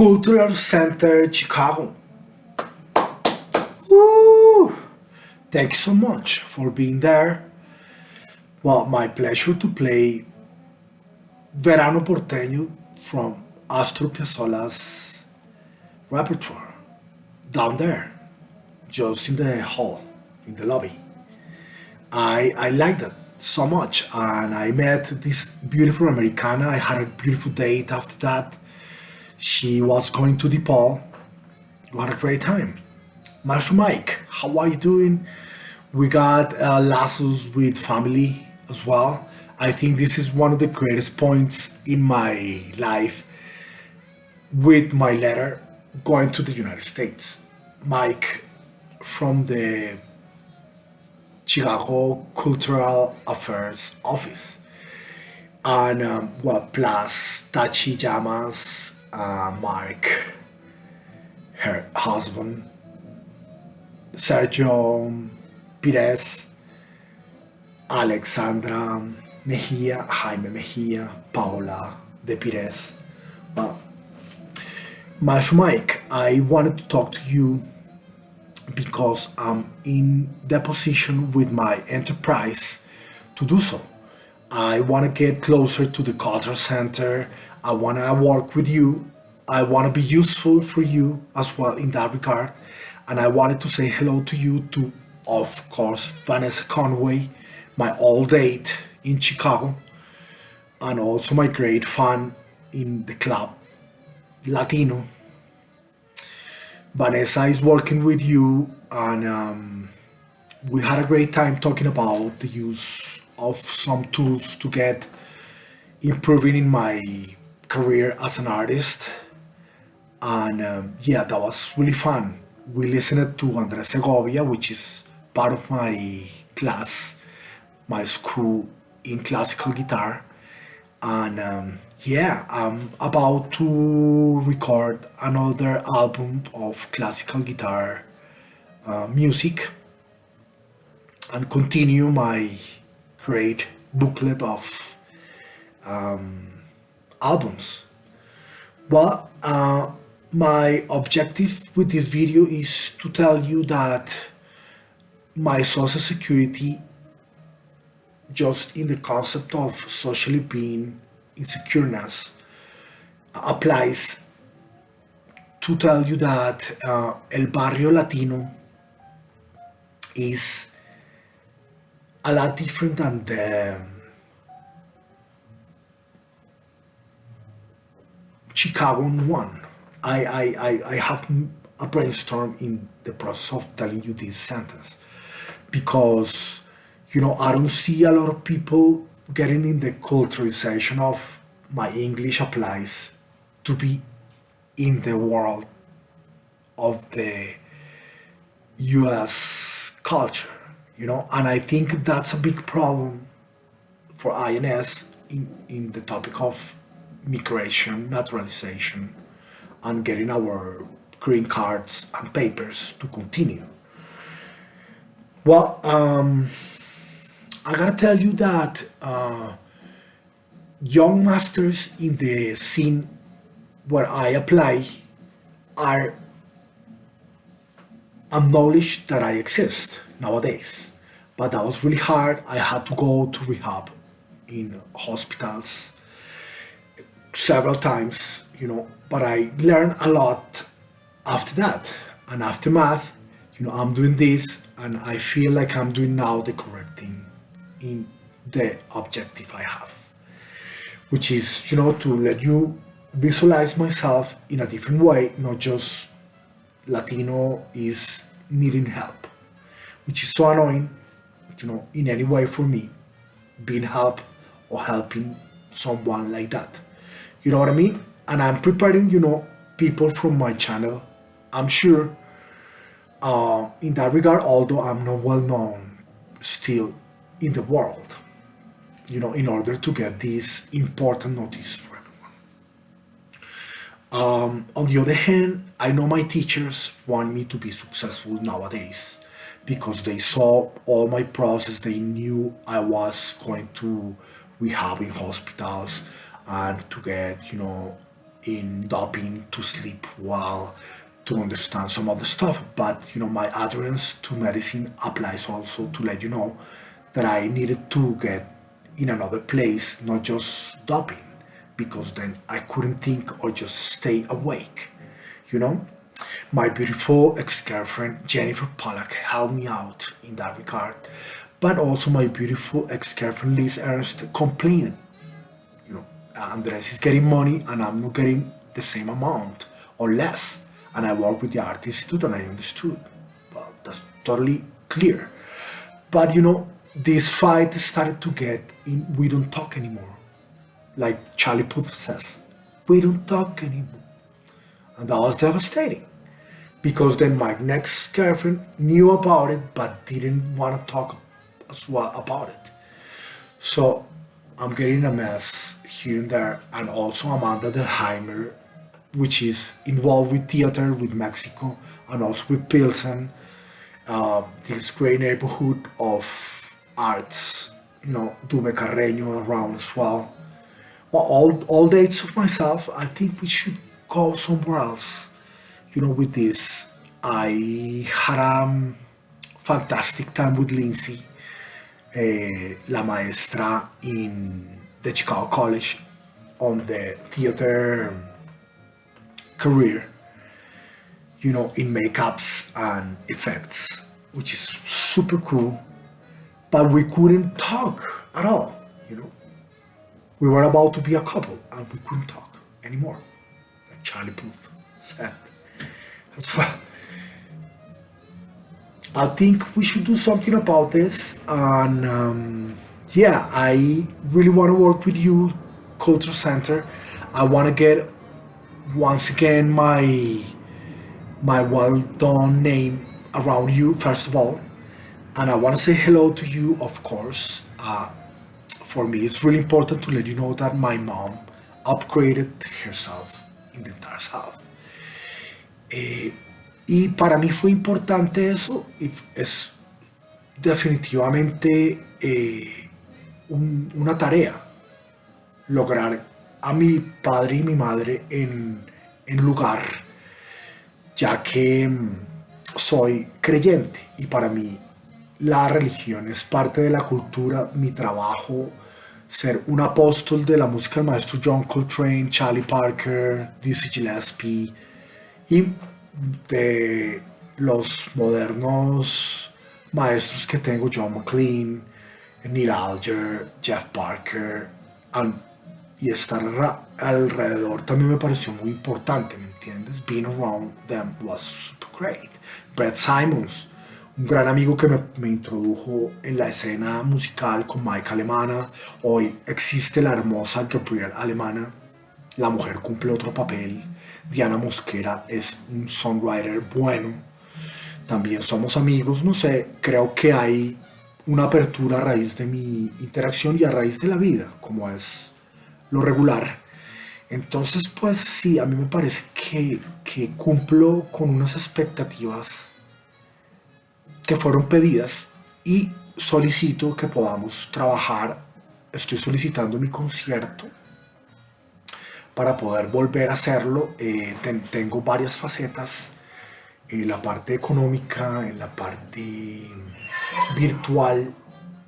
Cultural Center, Chicago. Woo! Thank you so much for being there. Well, my pleasure to play Verano Porteño from Astor Piazzolla's repertoire down there, just in the hall, in the lobby. I like that so much, and I met this beautiful Americana. I had a beautiful date after that. She was going to DePaul. We had a great time. Master Mike, how are you doing? We got lassos with family as well. I think this is one of the greatest points in my life with my letter going to the United States. Mike from the Chicago Cultural Affairs Office. And well, plus Tachi Llamas, Mark, her husband, Sergio Pires, Alexandra Mejia, Jaime Mejia, Paola de Pires. Well, Mash Mike, I wanted to talk to you because I'm in the position with my enterprise to do so. I want to get closer to the culture center. I want to work with you. I want to be useful for you as well in that regard. And I wanted to say hello to you to, of course, Vanessa Conway, my old date in Chicago, and also my great fan in the club Latino. Vanessa is working with you, and we had a great time talking about the use of some tools to get improving in my career as an artist. And yeah, that was really fun. We listened to Andres Segovia, which is part of my class, my school in classical guitar. And yeah, I'm about to record another album of classical guitar music and continue my great booklet of albums. Well, my objective with this video is to tell you that my social security, just in the concept of socially being insecureness, applies to tell you that el barrio latino is a lot different than the Chicagoan one. I have a brainstorm in the process of telling you this sentence because I don't see a lot of people getting in the culturalization of my English applies to be in the world of the US culture, and I think that's a big problem for INS in the topic of migration, naturalization, and getting our green cards and papers to continue. Well, I gotta tell you that young masters in the scene where I apply are acknowledged that I exist nowadays. But that was really hard. I had to go to rehab in hospitals several times, but I learned a lot after that. And after math, I'm doing this and I feel like I'm doing now the correct thing in the objective I have, which is, to let you visualize myself in a different way, not just Latino is needing help, which is so annoying, in any way for me, being help or helping someone like that. You know what I mean? And I'm preparing, people from my channel. I'm sure in that regard, although I'm not well known still in the world, in order to get this important notice for everyone. On the other hand, I know my teachers want me to be successful nowadays because they saw all my process. They knew I was going to rehab in hospitals and to get, in doping to sleep well, to understand some other stuff. But my adherence to medicine applies also to let you know that I needed to get in another place, not just doping, because then I couldn't think or just stay awake. You know, my beautiful ex-girlfriend Jennifer Pollack helped me out in that regard, but also my beautiful ex-girlfriend Liz Ernst complained. You know, Andres is getting money and I'm not getting the same amount or less. And I work with the Art Institute and I understood. Well, that's totally clear. But this fight started to get in. We don't talk anymore. Like Charlie Puth says, we don't talk anymore. And that was devastating because then my next girlfriend knew about it but didn't want to talk as well about it. So I'm getting a mess here and there, and also Amanda Delheimer, which is involved with theater, with Mexico, and also with Pilsen, this great neighborhood of arts, Dube Carreño around as well. Well, all dates of myself, I think we should go somewhere else. With this, I had a fantastic time with Lindsay, la maestra in the Chicago College on the theater career, in makeups and effects, which is super cool. But we couldn't talk at all, you know. We were about to be a couple and we couldn't talk anymore. Like Charlie Puth said as well. I think we should do something about this. And yeah, I really want to work with you, Culture Center. I want to get once again my well done name around you, first of all. And I want to say hello to you, of course. For me, it's really important to let you know that my mom upgraded herself in the entire South. Y para mí fue importante eso. Y es definitivamente una tarea lograr a mi padre y mi madre en lugar, ya que soy creyente y para mí la religión es parte de la cultura, mi trabajo, ser un apóstol de la música del maestro John Coltrane, Charlie Parker, Dizzy Gillespie y de los modernos maestros que tengo, John McLean, Neil Alger, Jeff Parker, y estar alrededor también me pareció muy importante, ¿me entiendes? Being around them was super great. Brett Simons, un gran amigo que me introdujo en la escena musical con Mike Alemana. Hoy existe la hermosa Gabrielle Alemana. La mujer cumple otro papel. Diana Mosquera es un songwriter bueno. También somos amigos. No sé, creo que hay una apertura a raíz de mi interacción y a raíz de la vida, como es lo regular. Entonces, pues sí, a mí me parece que cumplo con unas expectativas que fueron pedidas y solicito que podamos trabajar. Estoy solicitando mi concierto para poder volver a hacerlo. Tengo varias facetas, en la parte económica, en la parte virtual,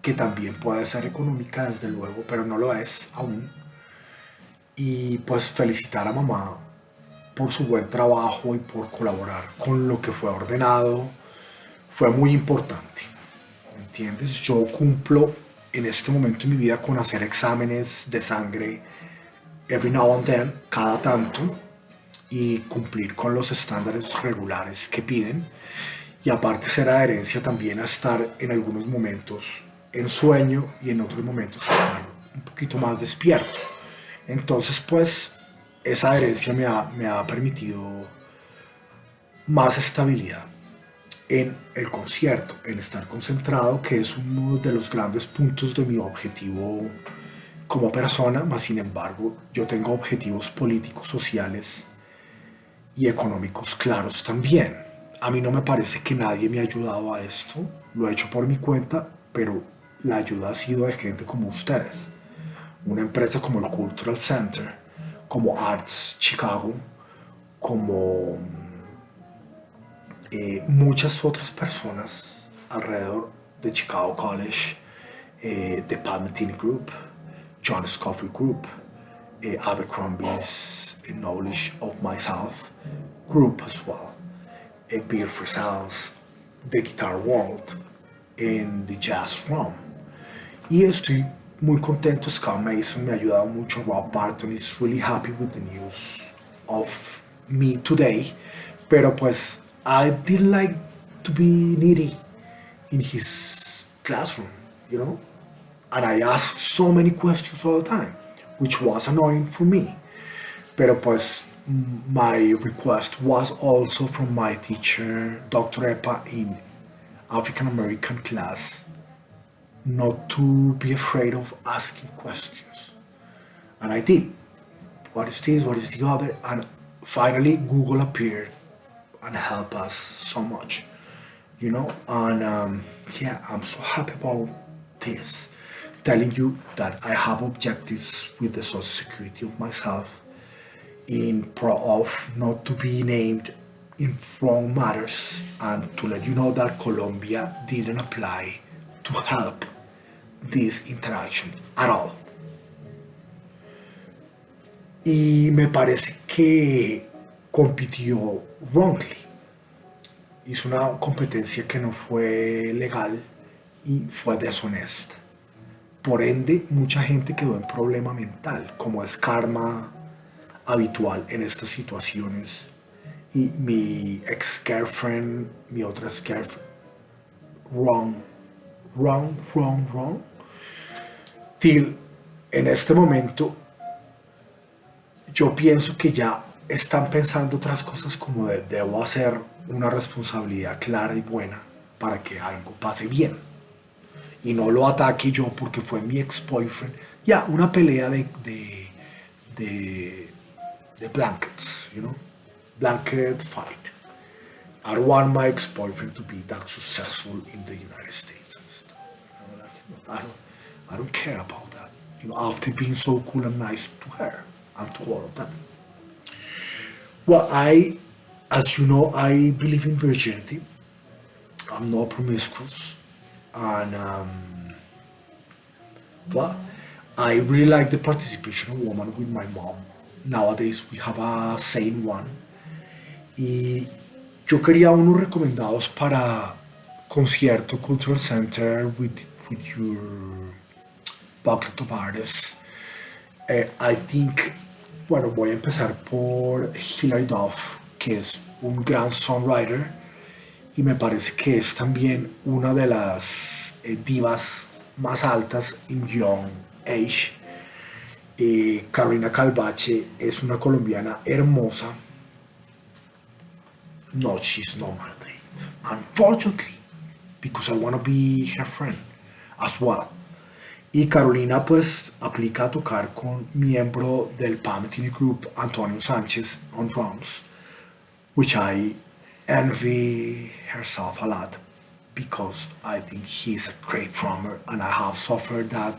que también puede ser económica desde luego, pero no lo es aún. Y pues felicitar a mamá por su buen trabajo y por colaborar con lo que fue ordenado. Fue muy importante, ¿me entiendes? Yo cumplo en este momento en mi vida con hacer exámenes de sangre every now and then, cada tanto, y cumplir con los estándares regulares que piden. Y aparte ser adherencia también a estar en algunos momentos en sueño y en otros momentos estar un poquito más despierto. Entonces, pues, esa adherencia me ha permitido más estabilidad en el concierto, en estar concentrado, que es uno de los grandes puntos de mi objetivo como persona. Más sin embargo, yo tengo objetivos políticos, sociales y económicos claros también. A mí no me parece que nadie me ha ayudado a esto, lo he hecho por mi cuenta, pero la ayuda ha sido de gente como ustedes. Una empresa como el Cultural Center, como Arts Chicago, como muchas otras personas alrededor de Chicago College, the Palmatine Group, John Scofield Group, Abercrombie's Knowledge of Myself Group as well, Bill Frizzell's The Guitar World, en The Jazz Room. Y estoy muy contento. Scott Mason me ha ayudado mucho. Rob Barton is really happy with the news of me today. Pero pues, I didn't like to be needy in his classroom, you know? And I asked so many questions all the time, which was annoying for me. Pero pues, my request was also from my teacher, Dr. Epa, in African American class, not to be afraid of asking questions. And I did. What is this? What is the other? And finally, Google appeared and helped us so much, you know? And yeah, I'm so happy about this. Telling you that I have objectives with the social security of myself in pro of not to be named in wrong matters, and to let you know that Colombia didn't apply to help this interaction at all. Y me parece que compitió wrongly. Hizo una competencia que no fue legal y fue deshonesta. Por ende, mucha gente quedó en problema mental, como es karma habitual en estas situaciones. Y mi ex girlfriend, mi otra ex girlfriend, wrong, wrong, wrong, wrong. Till en este momento yo pienso que ya están pensando otras cosas como de, debo hacer una responsabilidad clara y buena para que algo pase bien. Y no lo ataque yo porque fue mi ex-boyfriend. Ya, una pelea de blankets, you know? Blanket fight. I don't want my ex-boyfriend to be that successful in the United States and stuff. You know, like, I don't care about that. You know, after being so cool and nice to her and to all of them. Well, as you know, I believe in virginity. I'm not promiscuous, and well, I really like the participation of women with my mom. Nowadays, we have a sane one. Y yo quería unos recomendados para concierto, Cultural Center, with your bucket of artists. I think, bueno, voy a empezar por Hilary Duff, que es un gran songwriter y me parece que es también una de las divas más altas in young age. Carolina Calvache es una colombiana hermosa. No, she's not my date. Unfortunately, because I want to be her friend as well. Y Carolina pues aplica a tocar con miembro del Palmatine Group, Antonio Sánchez, on drums, which I envy herself a lot because I think he's a great drummer and I have suffered that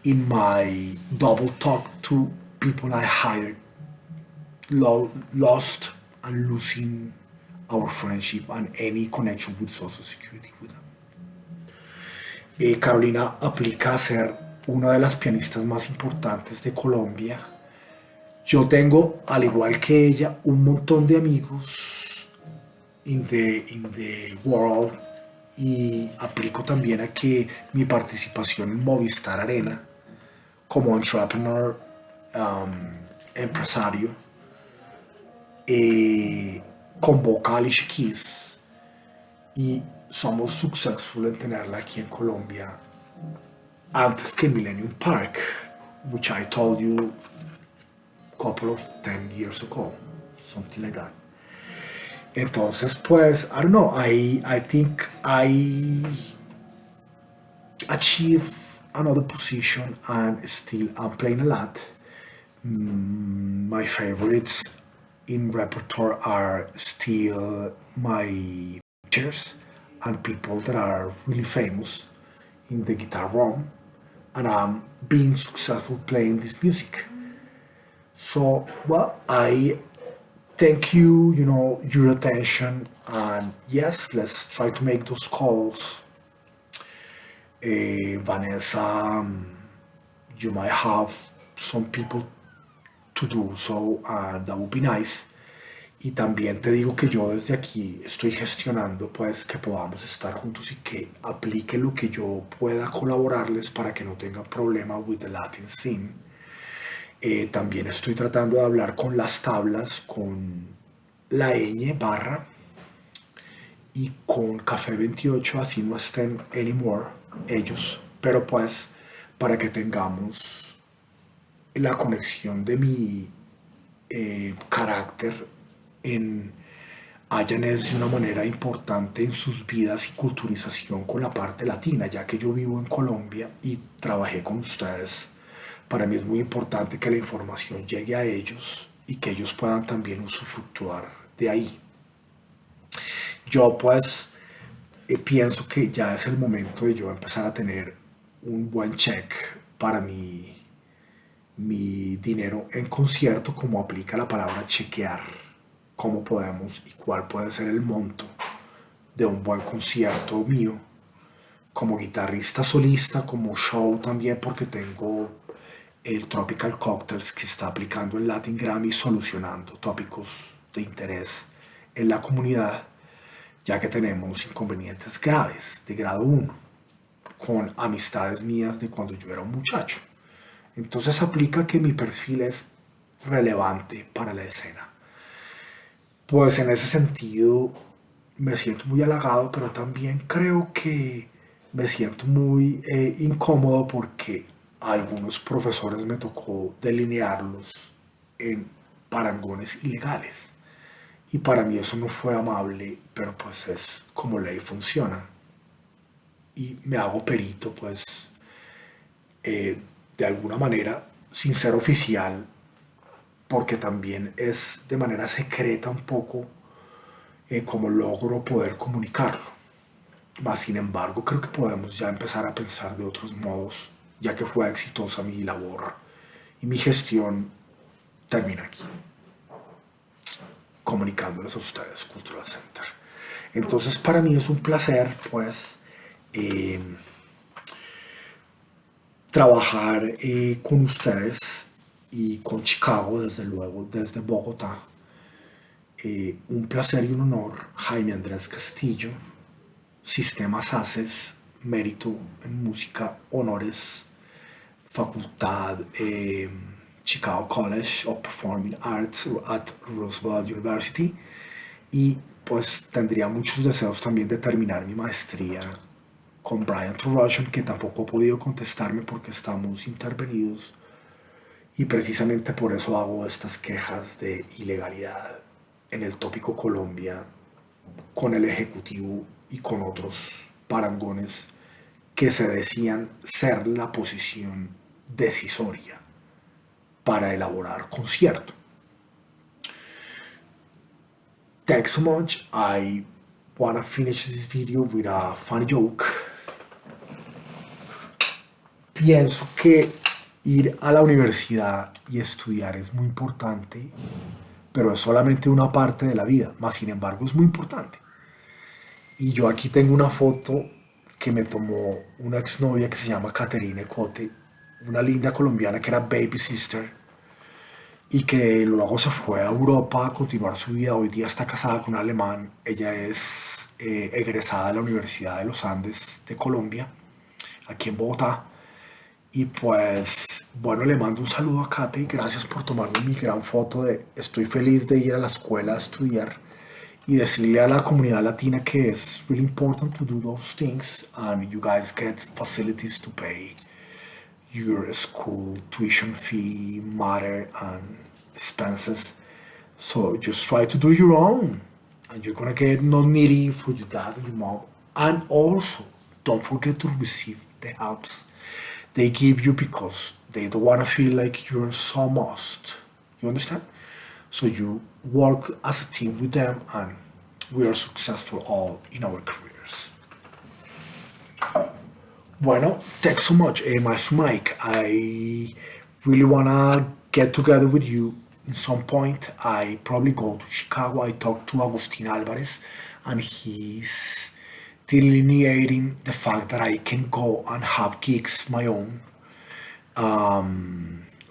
in my double talk to people I hired, lost and losing our friendship and any connection with Social Security with them. Carolina aplica a ser una de las pianistas más importantes de Colombia. Yo tengo, al igual que ella, un montón de amigos in the world y aplico también a que mi participación en Movistar Arena como entrepreneur, empresario, convoca a Alicia Keys y somos successful en tenerla aquí en Colombia antes que Millennium Park, which I told you a couple of 10 years ago, something like that. Entonces, pues, I don't know, I think I achieved another position and still I'm playing a lot. My favorites in repertoire are still my teachers and people that are really famous in the guitar room, and I'm being successful playing this music. So, well, I thank you, your attention. And yes, let's try to make those calls. Vanessa, you might have some people to do so, and that would be nice. Y también te digo que yo desde aquí estoy gestionando pues que podamos estar juntos y que aplique lo que yo pueda colaborarles para que no tengan problema with the Latin scene. También estoy tratando de hablar con las tablas, con la ñ barra y con Café 28, así no estén anymore ellos. Pero pues para que tengamos la conexión de mi carácter en hayan de una manera importante en sus vidas y culturización con la parte latina, ya que yo vivo en Colombia y trabajé con ustedes. Para mí es muy importante que la información llegue a ellos y que ellos puedan también usufructuar de ahí. Yo pues pienso que ya es el momento de yo empezar a tener un buen check para mi dinero en concierto, como aplica la palabra chequear, cómo podemos y cuál puede ser el monto de un buen concierto mío, como guitarrista solista, como show también, porque tengo el Tropical Cocktails que está aplicando el Latin Grammy solucionando tópicos de interés en la comunidad, ya que tenemos inconvenientes graves de grado uno con amistades mías de cuando yo era un muchacho. Entonces aplica que mi perfil es relevante para la escena. Pues en ese sentido me siento muy halagado, pero también creo que me siento muy incómodo porque a algunos profesores me tocó delinearlos en parangones ilegales. Y para mí eso no fue amable, pero pues es como ley funciona. Y me hago perito, pues, de alguna manera, sin ser oficial, porque también es de manera secreta un poco como logro poder comunicarlo. Mas, sin embargo, creo que podemos ya empezar a pensar de otros modos, ya que fue exitosa mi labor y mi gestión termina aquí, comunicándoles a ustedes, Cultural Center. Entonces, para mí es un placer, pues, eh, trabajar con ustedes y con Chicago, desde luego, desde Bogotá. Un placer y un honor, Jaime Andrés Castillo, Sistemas ACES, mérito en música, honores, facultad, Chicago College of Performing Arts at Roosevelt University. Y pues tendría muchos deseos también de terminar mi maestría con Brian Russian, que tampoco ha podido contestarme porque estamos intervenidos. Y precisamente por eso hago estas quejas de ilegalidad en el tópico Colombia con el Ejecutivo y con otros parangones que se decían ser la posición decisoria para elaborar concierto. Thanks so much. I wanna finish this video with a funny joke. Pienso que ir a la universidad y estudiar es muy importante, pero es solamente una parte de la vida, más sin embargo es muy importante. Y yo aquí tengo una foto que me tomó una exnovia que se llama Caterine Cote, una linda colombiana que era baby sister y que luego se fue a Europa a continuar su vida. Hoy día está casada con un alemán. Ella es egresada de la Universidad de los Andes de Colombia, aquí en Bogotá. Y pues, bueno, le mando un saludo a Kate y gracias por tomarme mi gran foto de estoy feliz de ir a la escuela a estudiar y decirle a la comunidad latina que es really important to do those things and you guys get facilities to pay your school tuition fee, matter, and expenses. So just try to do your own and you're gonna get no needy for your dad and your mom. And also, don't forget to receive the helps they give you because they don't want to feel like you're so must. You understand? So you work as a team with them and we are successful all in our careers. Bueno, thanks so much, Maestro Mike. I really wanna get together with you in some point. I probably go to Chicago. I talked to Agustin Alvarez, and he's delineating the fact that I can go and have gigs my own,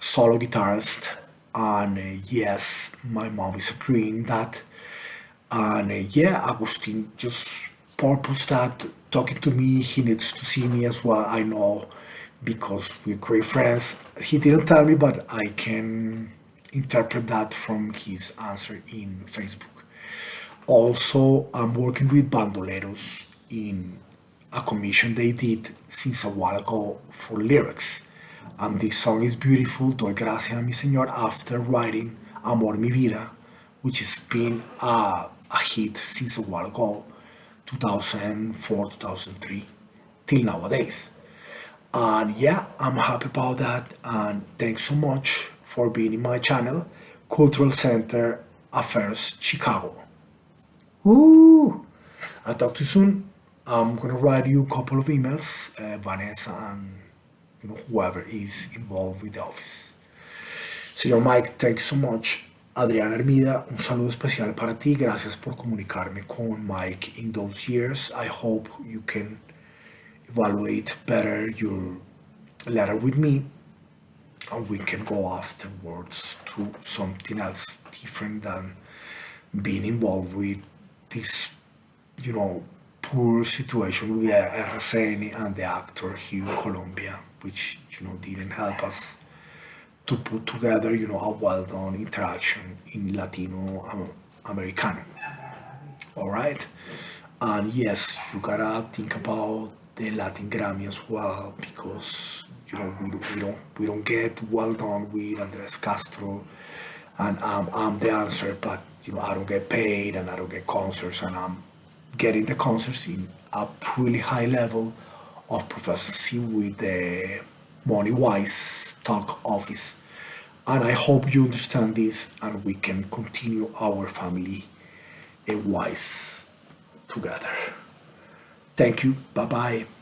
solo guitarist. And yes, my mom is agreeing that. And yeah, Agustin just purpose that talking to me. He needs to see me as well. I know because we're great friends. He didn't tell me, but I can interpret that from his answer in Facebook. Also, I'm working with bandoleros in a commission they did since a while ago for lyrics. And this song is beautiful, Doy Gracias a mi Señor, after writing Amor Mi Vida, which has been a hit since a while ago, 2004, 2003, till nowadays. And yeah, I'm happy about that. And thanks so much for being in my channel, Cultural Center Affairs Chicago. Woo! I'll talk to you soon. I'm gonna write you a couple of emails, Vanessa and whoever is involved with the office. Señor Mike, thanks so much. Adriana Hermida, un saludo especial para ti. Gracias por comunicarme con Mike in those years. I hope you can evaluate better your letter with me and we can go afterwards to something else different than being involved with this, you know, poor situation with RSN and the actor here in Colombia, which didn't help us to put together a well-done interaction in Latino Americano. All right, and yes, you gotta think about the Latin Grammy as well because we don't get well done with Andres Castro, and I'm the answer, but I don't get paid and I don't get concerts, and I'm getting the concerts in a really high level of proficiency with the Money Wise Talk Office. And I hope you understand this and we can continue our family wise together. Thank you. Bye bye.